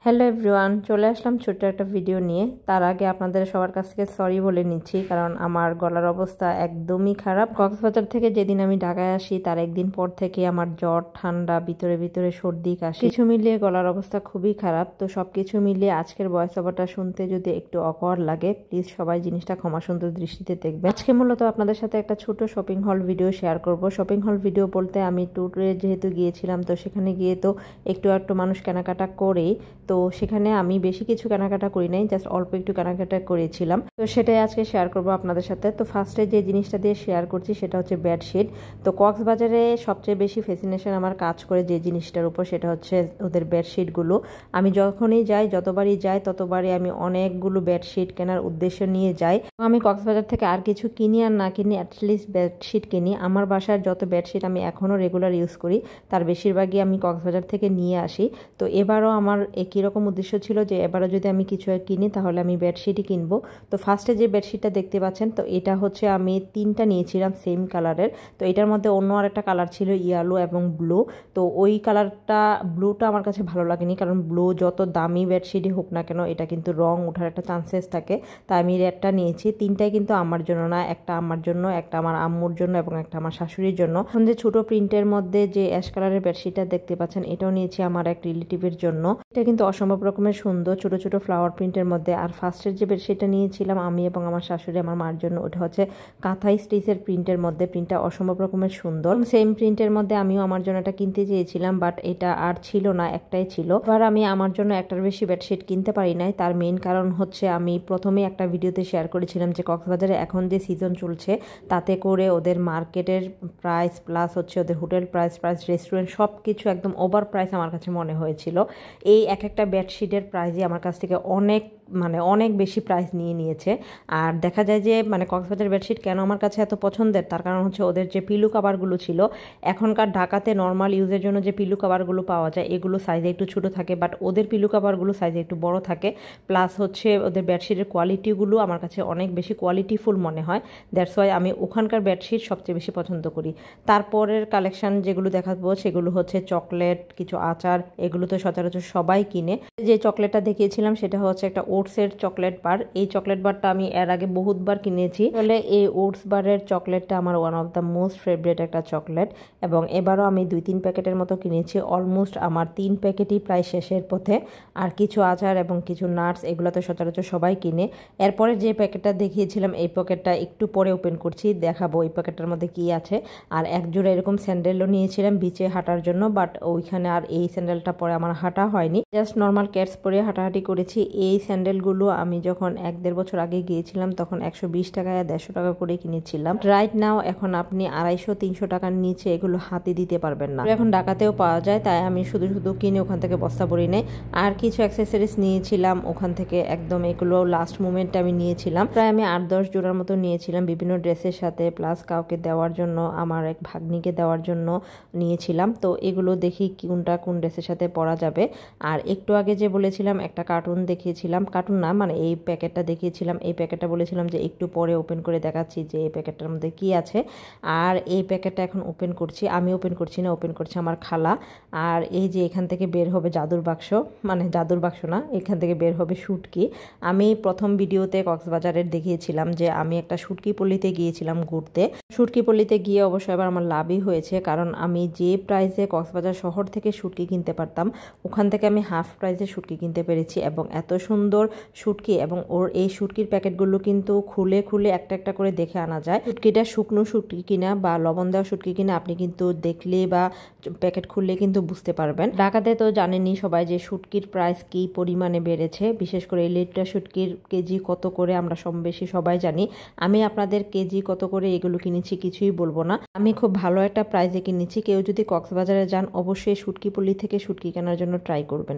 Hello everyone, চলে আসলাম ছোট্ট একটা ভিডিও নিয়ে। তার আগে আপনাদের সবার কাছ থেকে সরি বলে নিচ্ছি, কারণ আমার গলার অবস্থা একদমই খারাপ। কক্সবাজার থেকে যেদিন আমি ঢাকায় আসি তার একদিন পর থেকে আমার জ্বর, ঠান্ডা, ভিতরে ভিতরে সর্দি, কাশি, কিছু মিলিয়ে গলার অবস্থা খুবই খারাপ। তো সবকিছু মিলিয়ে আজকের ভয়েস ওভারটা শুনতে যদি একটু অকওয়ার্ড লাগে, প্লিজ সবাই জিনিসটা ক্ষমা সুন্দর দৃষ্টিতে দেখবে। আজকে মূলত আপনাদের সাথে একটা ছোট শপিং হল ভিডিও শেয়ার করব। শপিং হল ভিডিও বলতে আমি ট্যুরে যেহেতু গিয়েছিলাম, তো সেখানে গিয়ে তো একটু মানুষ কেনাকাটা করে, তো সেখানে আমি বেশি কিছু কেনাকাটা করি নাই, জাস্ট অল্প একটু কেনাকাটা করেছিলাম। তো সেটাই আজকে শেয়ার করব আপনাদের সাথে। তো ফার্স্টে যে জিনিসটা দিয়ে শেয়ার করছি সেটা হচ্ছে বেডশিট। তো কক্সবাজারে সবচেয়ে বেশি ফ্যাসিনেশন আমার কাজ করে যে জিনিসটার উপর, সেটা হচ্ছে ওদের বেডশিটগুলো। আমি যখনই যাই, যতবারই যাই ততবারই আমি অনেকগুলো বেডশিট কেনার উদ্দেশ্য নিয়ে যাই। আমি কক্সবাজার থেকে আর কিছু কিনি আর না কিনি, অ্যাটলিস্ট বেডশিট কিনি। আমার বাসার যত বেডশিট আমি এখনও রেগুলার ইউজ করি, তার বেশিরভাগই আমি কক্সবাজার থেকে নিয়ে আসি। তো এবারও আমার একই রকম উদ্দেশ্য ছিল যে এবারও যদি আমি কিছু কিনি তাহলে আমি বেডশিটই কিনবো। তো ফার্স্টে যে বেডশিটটা দেখতে পাচ্ছেন, তো এটা হচ্ছে আমি 3টা নিয়েছিলাম সেম কালারের। তো এটার মধ্যে অন্য আরেকটা কালার ছিল ইয়েলো এবং ব্লু। তো ওই কালারটা, ব্লুটা আমার কাছে ভালো লাগেনি, কারণ ব্লু যত দামি বেডশিটই হোক না কেন এটা কিন্তু রং ওঠার একটা চান্সেস থাকে। তাই আমি রেডটা নিয়েছি। 3টাই কিন্তু আমার জন্য না, একটা আমার জন্য, একটা আমার আম্মুর জন্য এবং একটা আমার শাশুড়ির জন্য। এখন যে ছোট প্রিন্টের মধ্যে যে অ্যাশ কালারের বেডশিটটা দেখতে পাচ্ছেন, এটাও নিয়েছি আমার এক রিলেটিভের জন্য। এটা কিন্তু অসম্ভব রকমের সুন্দর, ছোট ছোট ফ্লাওয়ার প্রিন্টের মধ্যে। আর ফার্স্টের যে বেডশিটটা নিয়েছিলাম আমি এবং আমার শাশুড়ি, আমার মার জন্য, ওটা হচ্ছে কাঁথাই স্টিচের প্রিন্টের মধ্যে। প্রিন্টটা অসম্ভব রকমের সুন্দর। সেম প্রিন্টের মধ্যে আমিও আমার জন্য এটা কিনতে চেয়েছিলাম, বাট এটা আর ছিল না, একটাই ছিল। এবার আমি আমার জন্য একটার বেশি বেডশিট কিনতে পারি নাই। তার মেইন কারণ হচ্ছে আমি প্রথমে একটা ভিডিওতে শেয়ার করেছিলাম যে কক্সবাজারে এখন যে সিজন চলছে তাতে করে ওদের মার্কেটের প্রাইস প্লাস হচ্ছে ওদের হোটেল প্রাইস রেস্টুরেন্ট সব কিছু একদম ওভার প্রাইস আমার কাছে মনে হয়েছিল। এই একটা বেডশিটের প্রাইসই আমার কাছ থেকে অনেক বেশি প্রাইস নিয়েছে। আর দেখা যায় যে কক্সবাজার বেডশিট কেন আমার কাছে এত পছন্দের, তার কারণ হচ্ছে ওদের যে পিলু কাভারগুলো ছিল, এখনকার ঢাকাতে নর্মাল ইউজের জন্য যে পিলু কাভারগুলো পাওয়া যায় এগুলো সাইজে একটু ছোটো থাকে, বাট ওদের পিলু কাভারগুলো সাইজে একটু বড় থাকে। প্লাস হচ্ছে ওদের বেডশিটের কোয়ালিটিগুলো আমার কাছে অনেক বেশি কোয়ালিটিফুল মনে হয়। দ্যাটস ওয়াই আমি ওখানকার বেডশিট সবচেয়ে বেশি পছন্দ করি। তারপরের কালেকশন যেগুলো দেখাবো সেগুলো হচ্ছে চকলেট, কিছু আচার, এগুলো তো সচরাচর সবাই কিনে। যে চকলেটটা দেখিয়েছিলাম সেটা হচ্ছে একটা ওটসের চকলেট বার। এই চকলেট বারটা আমি এর আগে বহুতবার কিনেছি। তাহলে এই ওটস বারের চকলেটটা আমার one of the most favourite একটা চকলেট, এবং এবারও আমি 2-3 প্যাকেটের মতো কিনেছি। অলমোস্ট আমার 3 প্যাকেটই প্রায় শেষের পথে। আর কিছু আচার এবং কিছু নাটস, এগুলো তো সচরাচর সবাই কিনে। এরপরে যে প্যাকেটটা দেখিয়েছিলাম এই প্যাকেটটা একটু পরে ওপেন করছি, দেখাবো এই প্যাকেটটার মধ্যে কি আছে। আর একজোড়া এরকম স্যান্ডেলও নিয়েছিলাম বিচে হাঁটার জন্য, বাট ওইখানে আর এই স্যান্ডেলটা পরে আমার হাঁটা হয়নি, জাস্ট নর্মাল ক্যাটস পরে হাঁটাহাঁটি করেছি। এই স্যান্ডেলগুলো আমি যখন 1-1.5 বছর আগে গিয়েছিলাম তখন 120 টাকা 150 টাকা করে কিনেছিলাম। রাইট নাও এখন আপনি 250-300 টাকার নিচে এগুলো হাতে দিতে পারবেন না। এখন ঢাকাতেও পাওয়া যায়, তাই আমি শুধু কিনে ওখান থেকে বস্তা ভরে নেই। আর কিছু অ্যাক্সেসরিজ নিয়েছিলাম ওখান থেকে, একদম এগুলো লাস্ট মোমেন্টে আমি নিয়েছিলাম। প্রায় আমি 8-10 জোড়ার মতো নিয়েছিলাম বিভিন্ন ড্রেসের সাথে, প্লাস কাউকে দেওয়ার জন্য, আমার এক ভাগ্নিকে দেওয়ার জন্য নিয়েছিলাম। তো এগুলো দেখি কোনটা কোন ড্রেসের সাথে পরা যাবে। আর একটু আগে যে বলেছিলাম একটা কার্টুন দেখিয়েছিলাম, কার্টুন না এই প্যাকেটটা দেখিয়েছিলাম, এই প্যাকেটটা বলেছিলাম যে একটু পরে ওপেন করে দেখাচ্ছি যে এই প্যাকেটটার মধ্যে কি আছে। আর এই প্যাকেটটা এখন ওপেন করছি, আমি ওপেন করছি না, ওপেন করছে আমার খালা। আর এই যে এখান থেকে বের হবে জাদুর বাক্স, জাদুর বাক্স না, এখান থেকে বের হবে শুটকি। আমি প্রথম ভিডিওতে কক্সবাজারের দেখিয়েছিলাম যে আমি একটা শুটকি পল্লীতে গিয়েছিলাম ঘুরতে। শুটকি পল্লীতে গিয়ে অবশ্য এবার আমার লাভই হয়েছে, কারণ আমি যে প্রাইসে কক্সবাজার শহর থেকে শুটকি কিনতে পারতাম ওখান থেকে আমি হাফ প্রাইসে শুটকি কিনতে পেরেছি। এবং এত সুন্দর শুটকি, এবং ওর এই শুটকির প্যাকেটগুলো কিন্তু খুলে একটা একটা করে দেখে আনা যায়। শুটকিটা শুকনো শুটকি কিনা বা লবণ দেওয়া শুটকি কিনা আপনি কিন্তু দেখলে বা প্যাকেট খুললে কিন্তু বুঝতে পারবেন। ঢাকাতে তো জানেনই সবাই যে শুটকির প্রাইস কি পরিমাণে বেড়েছে, বিশেষ করে ইলিশা শুটকির কেজি কত করে আমরা বেশি সবাই জানি। আমি আপনাদের কেজি কত করে এগুলো কিনেছি কিছুই বলবো না, আমি খুব ভালো একটা প্রাইসে কিনেছি। কেউ যদি কক্সবাজারে যান অবশ্যই শুটকি পল্লী থেকে শুটকি কেনার জন্য ট্রাই করবেন।